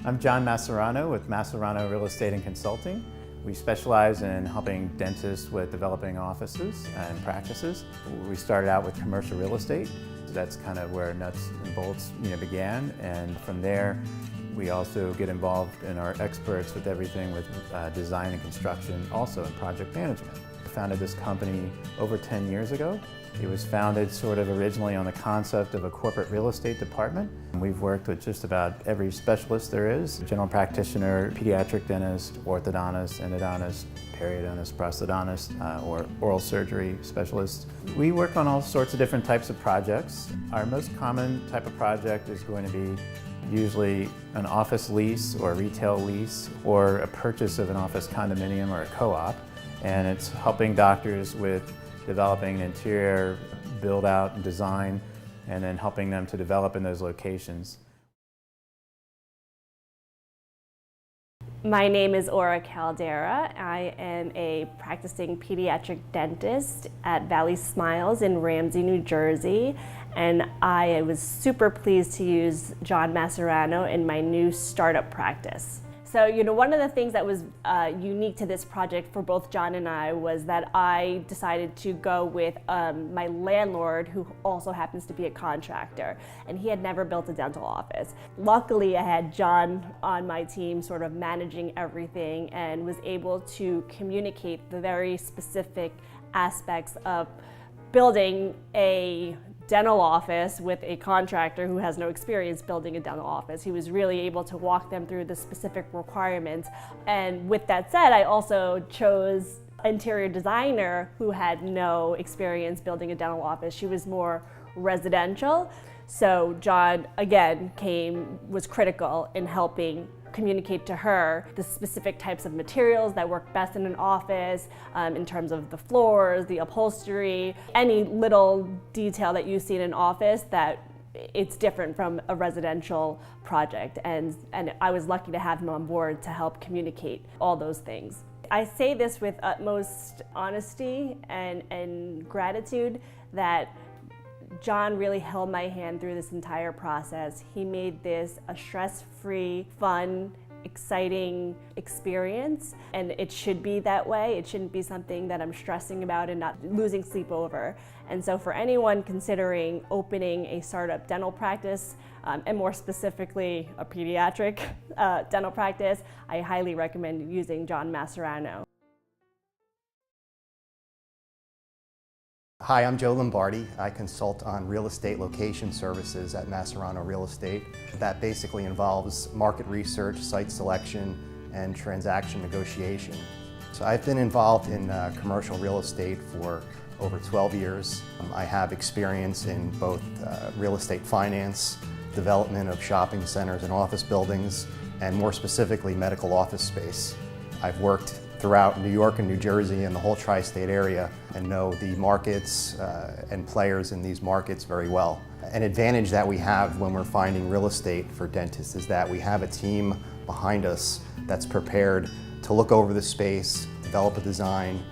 I'm John Masserano with Masserano Real Estate and Consulting. We specialize in helping dentists with developing offices and practices. We started out with commercial real estate. That's kind of where nuts and bolts began, and from there we also get involved and are experts with everything with design and construction, also in project management. I founded this company over 10 years ago. It was founded sort of originally on the concept of a corporate real estate department. We've worked with just about every specialist there is: general practitioner, pediatric dentist, orthodontist, endodontist, periodontist, prosthodontist, or oral surgery specialist. We work on all sorts of different types of projects. Our most common type of project is going to be usually an office lease or a retail lease or a purchase of an office condominium or a co-op. And it's helping doctors with developing an interior build out and design, and then helping them to develop in those locations. My name is Aura Caldera. I am a practicing pediatric dentist at Valley Smiles in Ramsey, New Jersey, and I was super pleased to use John Masserano in my new startup practice. So, one of the things that was unique to this project for both John and I was that I decided to go with my landlord, who also happens to be a contractor, and he had never built a dental office. Luckily, I had John on my team sort of managing everything and was able to communicate the very specific aspects of building a dental office with a contractor who has no experience building a dental office. He was really able to walk them through the specific requirements. And with that said, I also chose an interior designer who had no experience building a dental office. She was more residential. So John, again, was critical in helping communicate to her the specific types of materials that work best in an office, in terms of the floors, the upholstery, any little detail that you see in an office that it's different from a residential project. And I was lucky to have him on board to help communicate all those things. I say this with utmost honesty and gratitude that John really held my hand through this entire process. He made this a stress-free, fun, exciting experience, and it should be that way. It shouldn't be something that I'm stressing about and not losing sleep over. And so for anyone considering opening a startup dental practice, and more specifically a pediatric dental practice, I highly recommend using John Masserano. Hi, I'm Joe Lombardi. I consult on real estate location services at Masserano Real Estate. That basically involves market research, site selection, and transaction negotiation. So I've been involved in commercial real estate for over 12 years. I have experience in both real estate finance, development of shopping centers and office buildings, and more specifically medical office space. I've worked throughout New York and New Jersey and the whole tri-state area and know the markets and players in these markets very well. An advantage that we have when we're finding real estate for dentists is that we have a team behind us that's prepared to look over the space, develop a design,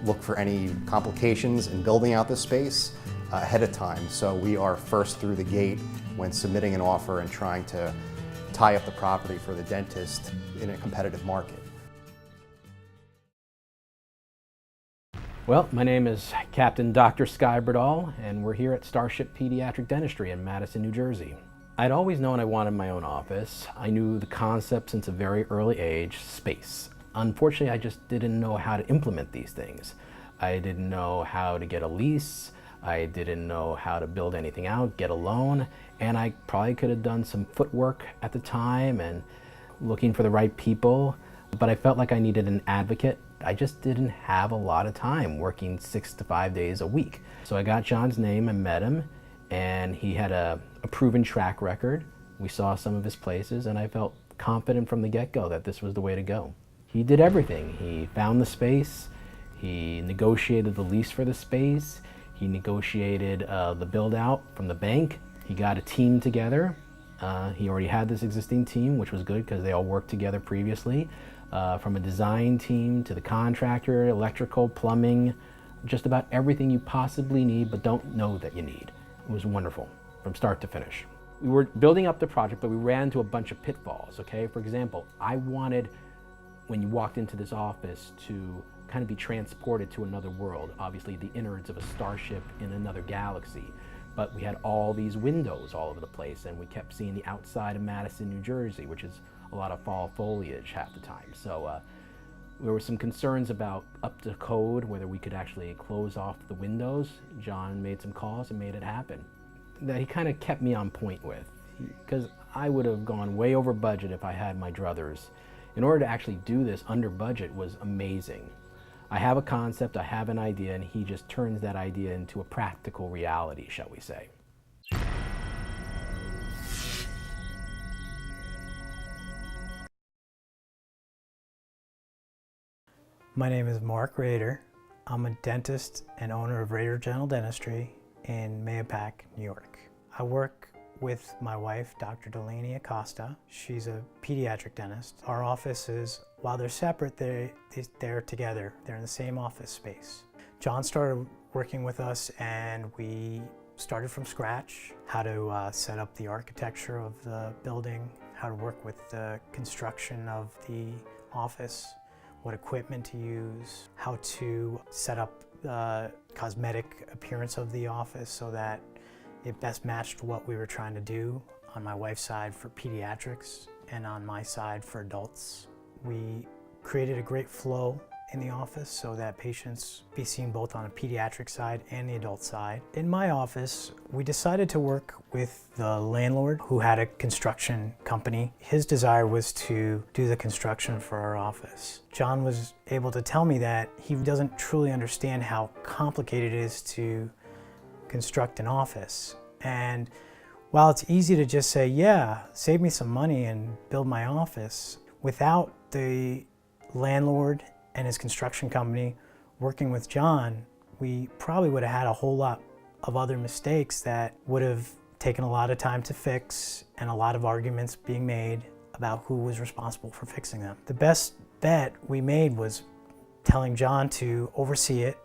look for any complications in building out the space ahead of time. So we are first through the gate when submitting an offer and trying to tie up the property for the dentist in a competitive market. Well, my name is Captain Dr. Sky Bradall, and we're here at Starship Pediatric Dentistry in Madison, New Jersey. I'd always known I wanted my own office. I knew the concept since a very early age: space. Unfortunately, I just didn't know how to implement these things. I didn't know how to get a lease. I didn't know how to build anything out, get a loan, and I probably could have done some footwork at the time and looking for the right people, but I felt like I needed an advocate. I just didn't have a lot of time working 6 to 5 days a week. So I got John's name and met him, and he had a proven track record. We saw some of his places, and I felt confident from the get-go that this was the way to go. He did everything. He found the space, he negotiated the lease for the space, he negotiated the build-out from the bank, he got a team together. He already had this existing team, which was good because they all worked together previously. From a design team to the contractor, electrical, plumbing, just about everything you possibly need but don't know that you need. It was wonderful from start to finish. We were building up the project, but we ran into a bunch of pitfalls, okay? For example, I wanted, when you walked into this office, to kind of be transported to another world, obviously the innards of a starship in another galaxy. But we had all these windows all over the place, and we kept seeing the outside of Madison, New Jersey, which is a lot of fall foliage half the time. So there were some concerns about up to code, whether we could actually close off the windows. John made some calls and made it happen. That he kind of kept me on point with, because I would have gone way over budget if I had my druthers. In order to actually do this under budget was amazing. I have a concept, I have an idea, and he just turns that idea into a practical reality, shall we say. My name is Mark Rader. I'm a dentist and owner of Rader General Dentistry in Mahopac, New York. I work with my wife, Dr. Delaney Acosta. She's a pediatric dentist. Our offices, while they're separate, they're together. They're in the same office space. John started working with us and we started from scratch, how to set up the architecture of the building, how to work with the construction of the office, what equipment to use, how to set up the cosmetic appearance of the office so that it best matched what we were trying to do on my wife's side for pediatrics and on my side for adults. We created a great flow in the office so that patients be seen both on a pediatric side and the adult side. In my office, we decided to work with the landlord who had a construction company. His desire was to do the construction for our office. John was able to tell me that he doesn't truly understand how complicated it is to construct an office. And while it's easy to just say, yeah, save me some money and build my office, without the landlord and his construction company working with John, we probably would have had a whole lot of other mistakes that would have taken a lot of time to fix and a lot of arguments being made about who was responsible for fixing them. The best bet we made was telling John to oversee it,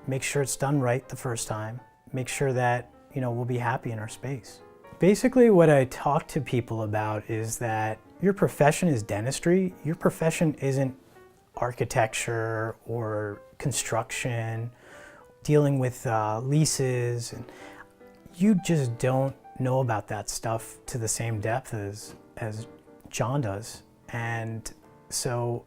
make sure it's done right the first time, make sure that, we'll be happy in our space. Basically, what I talk to people about is that your profession is dentistry. Your profession isn't architecture or construction, dealing with leases, and you just don't know about that stuff to the same depth as John does. And so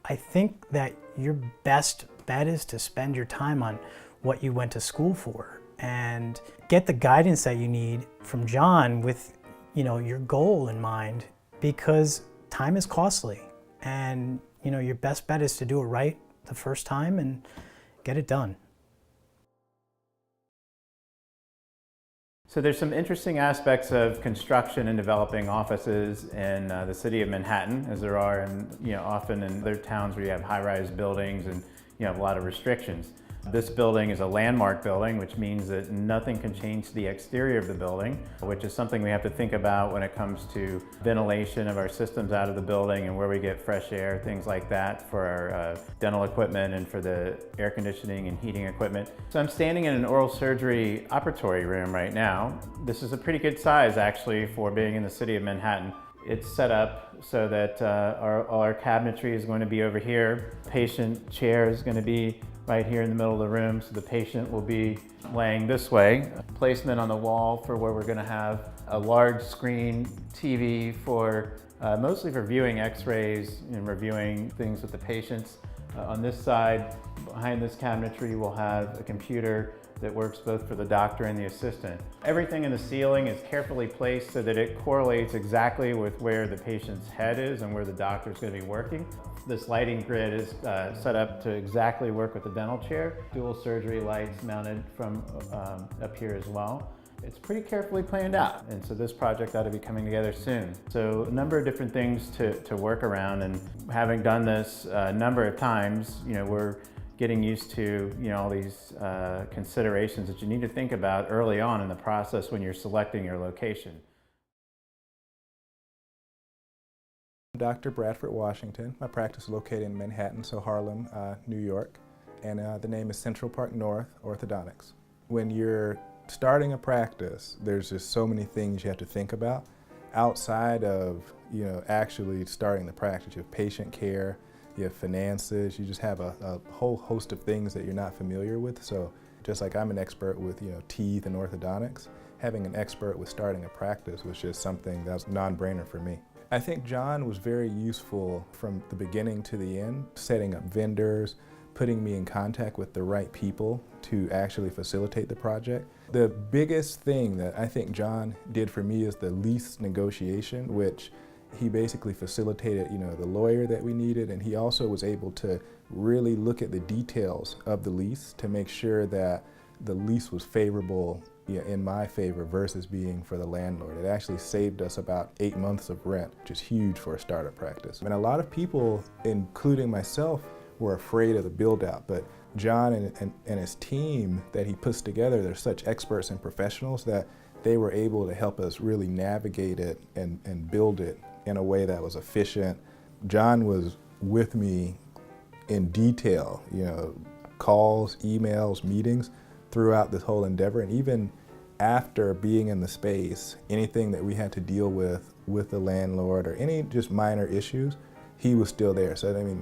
I think that your best bet is to spend your time on what you went to school for and get the guidance that you need from John with, your goal in mind, because time is costly and, your best bet is to do it right the first time and get it done. So there's some interesting aspects of construction and developing offices in the city of Manhattan, as there are in, often in other towns where you have high-rise buildings and you have a lot of restrictions. This building is a landmark building, which means that nothing can change the exterior of the building, which is something we have to think about when it comes to ventilation of our systems out of the building and where we get fresh air, things like that for our dental equipment and for the air conditioning and heating equipment. So I'm standing in an oral surgery operatory room right now. This is a pretty good size actually for being in the city of Manhattan. It's set up so that all our cabinetry is going to be over here. Patient chair is going to be right here in the middle of the room, so the patient will be laying this way. Placement on the wall for where we're going to have a large screen TV for mostly for viewing x-rays and reviewing things with the patients. On this side, behind this cabinetry, we'll have a computer that works both for the doctor and the assistant. Everything in the ceiling is carefully placed so that it correlates exactly with where the patient's head is and where the doctor is going to be working. This lighting grid is set up to exactly work with the dental chair. Dual surgery lights mounted from up here as well. It's pretty carefully planned out, and so this project ought to be coming together soon. So a number of different things to work around, and having done this a number of times, we're getting used to all these considerations that you need to think about early on in the process when you're selecting your location. Dr. Bradford Washington. My practice is located in Manhattan, so Harlem, New York, and the name is Central Park North Orthodontics. When you're starting a practice, there's just so many things you have to think about outside of, actually starting the practice. You have patient care, you have finances, you just have a whole host of things that you're not familiar with. So just like I'm an expert with, teeth and orthodontics, having an expert with starting a practice was just something that was a non-brainer for me. I think John was very useful from the beginning to the end, setting up vendors, putting me in contact with the right people to actually facilitate the project. The biggest thing that I think John did for me is the lease negotiation, which he basically facilitated, the lawyer that we needed, and he also was able to really look at the details of the lease to make sure that the lease was favorable in my favor versus being for the landlord. It actually saved us about 8 months of rent, which is huge for a startup practice. And a lot of people, including myself, were afraid of the build out, but John and his team that he puts together, they're such experts and professionals that they were able to help us really navigate it and build it in a way that was efficient. John was with me in detail, calls, emails, meetings throughout this whole endeavor, and even after being in the space, anything that we had to deal with the landlord or any just minor issues, he was still there. So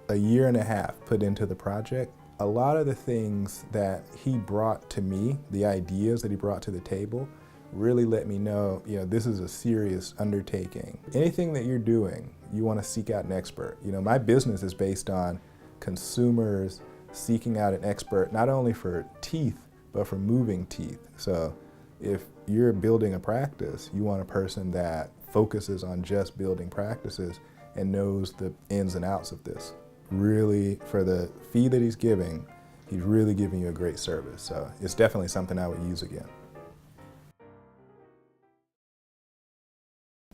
a year and a half put into the project. A lot of the things that he brought to me, the ideas that he brought to the table, really let me know, this is a serious undertaking. Anything that you're doing, you want to seek out an expert. My business is based on consumers seeking out an expert, not only for teeth, but for moving teeth. So if you're building a practice, you want a person that focuses on just building practices and knows the ins and outs of this. Really, for the fee that he's really giving you a great service. So it's definitely something I would use again.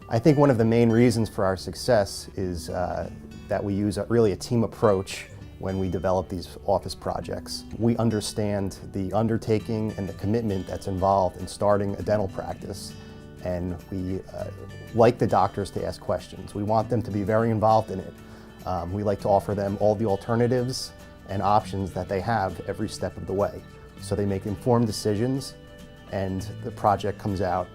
I think one of the main reasons for our success is that we use really a team approach when we develop these office projects. We understand the undertaking and the commitment that's involved in starting a dental practice, and we like the doctors to ask questions. We want them to be very involved in it. We like to offer them all the alternatives and options that they have every step of the way. So they make informed decisions and the project comes out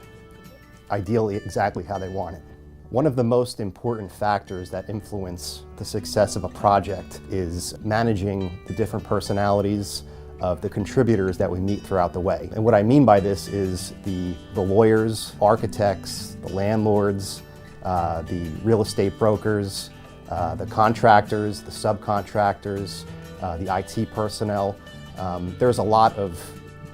ideally exactly how they want it. One of the most important factors that influence the success of a project is managing the different personalities of the contributors that we meet throughout the way. And what I mean by this is the lawyers, architects, the landlords, the real estate brokers, the contractors, the subcontractors, the IT personnel. There's a lot of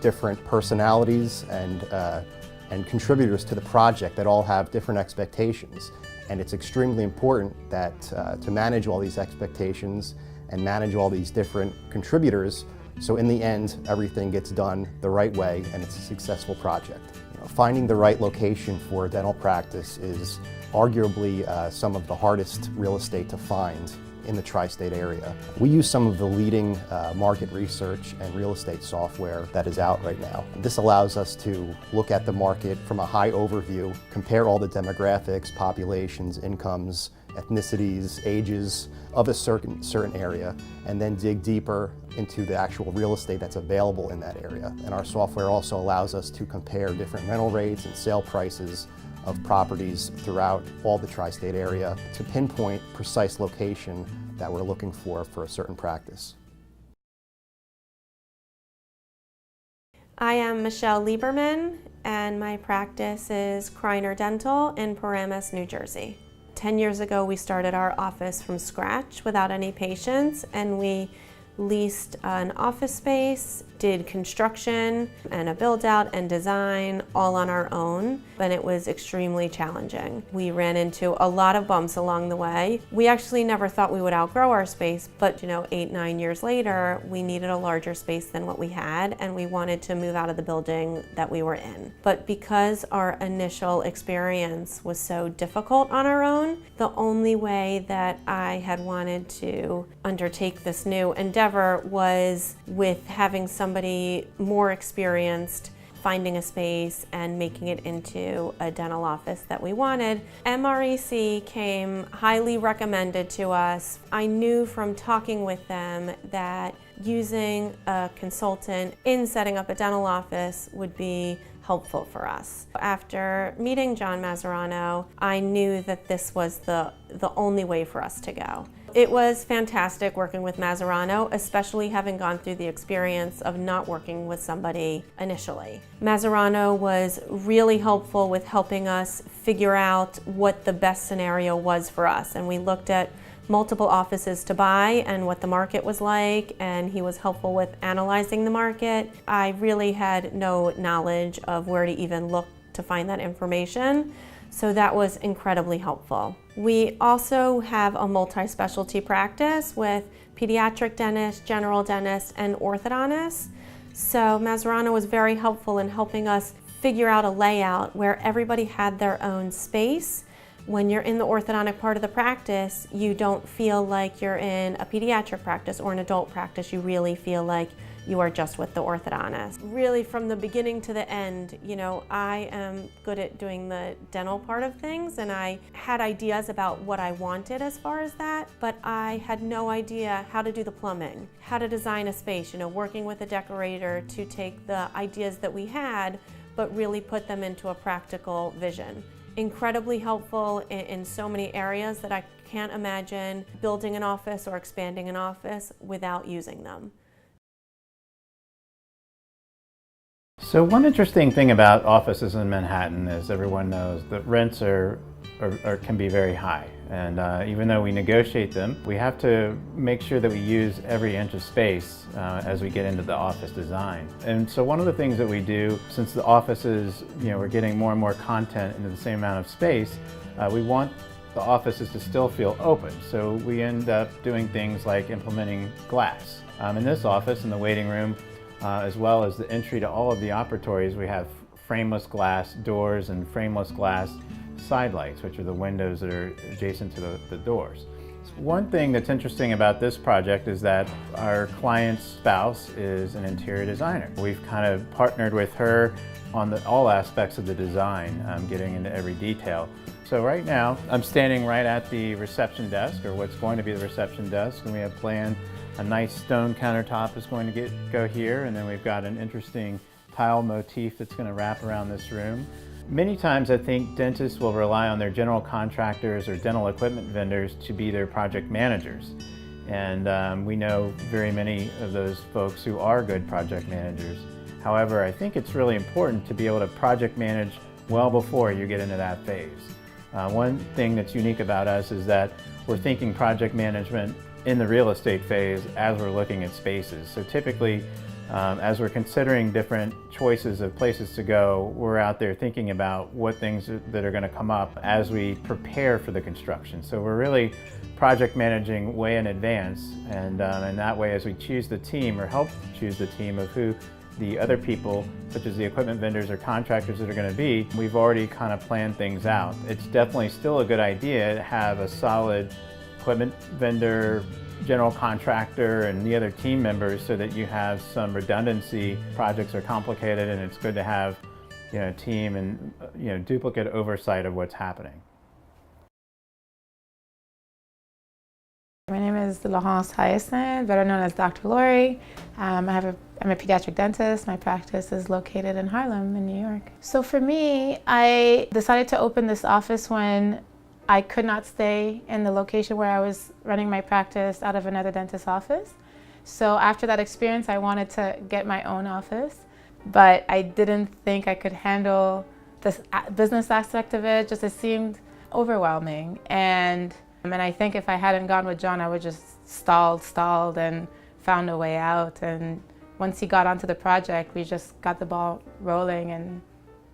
different personalities and contributors to the project that all have different expectations. And it's extremely important that to manage all these expectations and manage all these different contributors, so in the end, everything gets done the right way and it's a successful project. Finding the right location for a dental practice is arguably some of the hardest real estate to find in the tri-state area. We use some of the leading market research and real estate software that is out right now. This allows us to look at the market from a high overview, compare all the demographics, populations, incomes, ethnicities, ages of a certain area, and then dig deeper into the actual real estate that's available in that area. And our software also allows us to compare different rental rates and sale prices of properties throughout all the tri-state area to pinpoint precise location that we're looking for a certain practice. I am Michelle Lieberman, and my practice is Kreiner Dental in Paramus, New Jersey. 10 years ago, we started our office from scratch without any patients, and we leased an office space, did construction and a build out and design all on our own, but it was extremely challenging. We ran into a lot of bumps along the way. We actually never thought we would outgrow our space, but 8-9 years later, we needed a larger space than what we had, and we wanted to move out of the building that we were in. But because our initial experience was so difficult on our own, the only way that I had wanted to undertake this new endeavor was with having somebody more experienced finding a space and making it into a dental office that we wanted. MREC came highly recommended to us. I knew from talking with them that using a consultant in setting up a dental office would be helpful for us. After meeting John Masserano, I knew that this was the only way for us to go. It was fantastic working with Masserano, especially having gone through the experience of not working with somebody initially. Masserano was really helpful with helping us figure out what the best scenario was for us, and we looked at multiple offices to buy and what the market was like, and he was helpful with analyzing the market. I really had no knowledge of where to even look to find that information, so that was incredibly helpful. We also have a multi-specialty practice with pediatric dentists, general dentists, and orthodontists. So Masserano was very helpful in helping us figure out a layout where everybody had their own space. When you're in the orthodontic part of the practice, you don't feel like you're in a pediatric practice or an adult practice. You really feel like you are just with the orthodontist. Really, from the beginning to the end, you know, I am good at doing the dental part of things, and I had ideas about what I wanted as far as that, but I had no idea how to do the plumbing, how to design a space, you know, working with a decorator to take the ideas that we had, but really put them into a practical vision. Incredibly helpful in so many areas that I can't imagine building an office or expanding an office without using them. So one interesting thing about offices in Manhattan is everyone knows that rents can be very high. And even though we negotiate them, we have to make sure that we use every inch of space as we get into the office design. And so one of the things that we do, since the offices, you know, we're getting more and more content into the same amount of space, we want the offices to still feel open. So we end up doing things like implementing glass. In this office, in the waiting room, as well as the entry to all of the operatories, we have frameless glass doors and frameless glass side lights, which are the windows that are adjacent to the doors. One thing that's interesting about this project is that our client's spouse is an interior designer. We've kind of partnered with her on all aspects of the design, getting into every detail. So right now, I'm standing right at the reception desk, or what's going to be the reception desk, and we have planned a nice stone countertop is going to go here, and then we've got an interesting tile motif that's going to wrap around this room. Many times I think dentists will rely on their general contractors or dental equipment vendors to be their project managers. And we know very many of those folks who are good project managers. However, I think it's really important to be able to project manage well before you get into that phase. One thing that's unique about us is that we're thinking project management in the real estate phase as we're looking at spaces. So typically, as we're considering different choices of places to go, we're out there thinking about what things that are going to come up as we prepare for the construction. So we're really project managing way in advance, and that way, as we choose the team or help choose the team of who the other people, such as the equipment vendors or contractors that are going to be, we've already kind of planned things out. It's definitely still a good idea to have a solid equipment vendor, general contractor, and the other team members so that you have some redundancy. Projects are complicated, and it's good to have, you know, a team and, you know, duplicate oversight of what's happening. My name is Laurence Hyacinth, better known as Dr. Lori. I'm a pediatric dentist. My practice is located in Harlem in New York. So for me, I decided to open this office when I could not stay in the location where I was running my practice out of another dentist's office. So after that experience, I wanted to get my own office, but I didn't think I could handle the business aspect of it. Just it seemed overwhelming. And I think if I hadn't gone with John, I would just stalled and found a way out. And once he got onto the project, we just got the ball rolling, and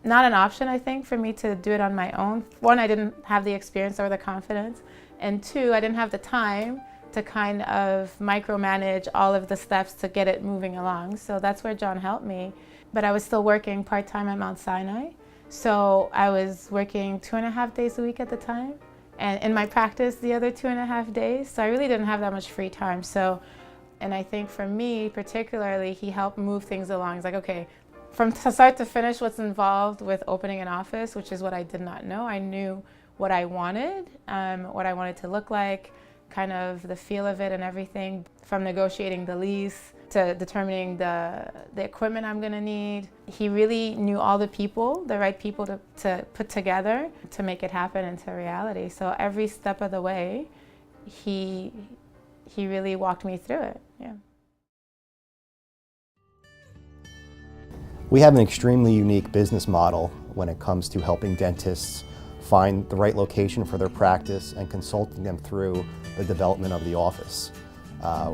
not an option, I think, for me to do it on my own. One, I didn't have the experience or the confidence, and two, I didn't have the time to kind of micromanage all of the steps to get it moving along. So that's where John helped me. But I was still working part-time at Mount Sinai. So I was working 2.5 days a week at the time, and in my practice the other 2.5 days. So I really didn't have that much free time. So, and I think for me particularly, he helped move things along. He's like, okay, from start to finish, what's involved with opening an office, which is what I did not know. I knew what I wanted to look like, kind of the feel of it and everything, from negotiating the lease to determining the equipment I'm gonna need. He really knew all the people, the right people to put together to make it happen into reality. So every step of the way, he really walked me through it, yeah. We have an extremely unique business model when it comes to helping dentists find the right location for their practice and consulting them through the development of the office.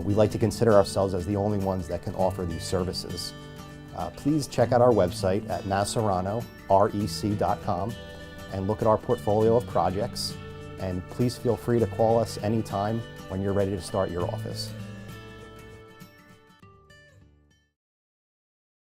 We like to consider ourselves as the only ones that can offer these services. Please check out our website at masseranорec.com and look at our portfolio of projects. And please feel free to call us anytime when you're ready to start your office.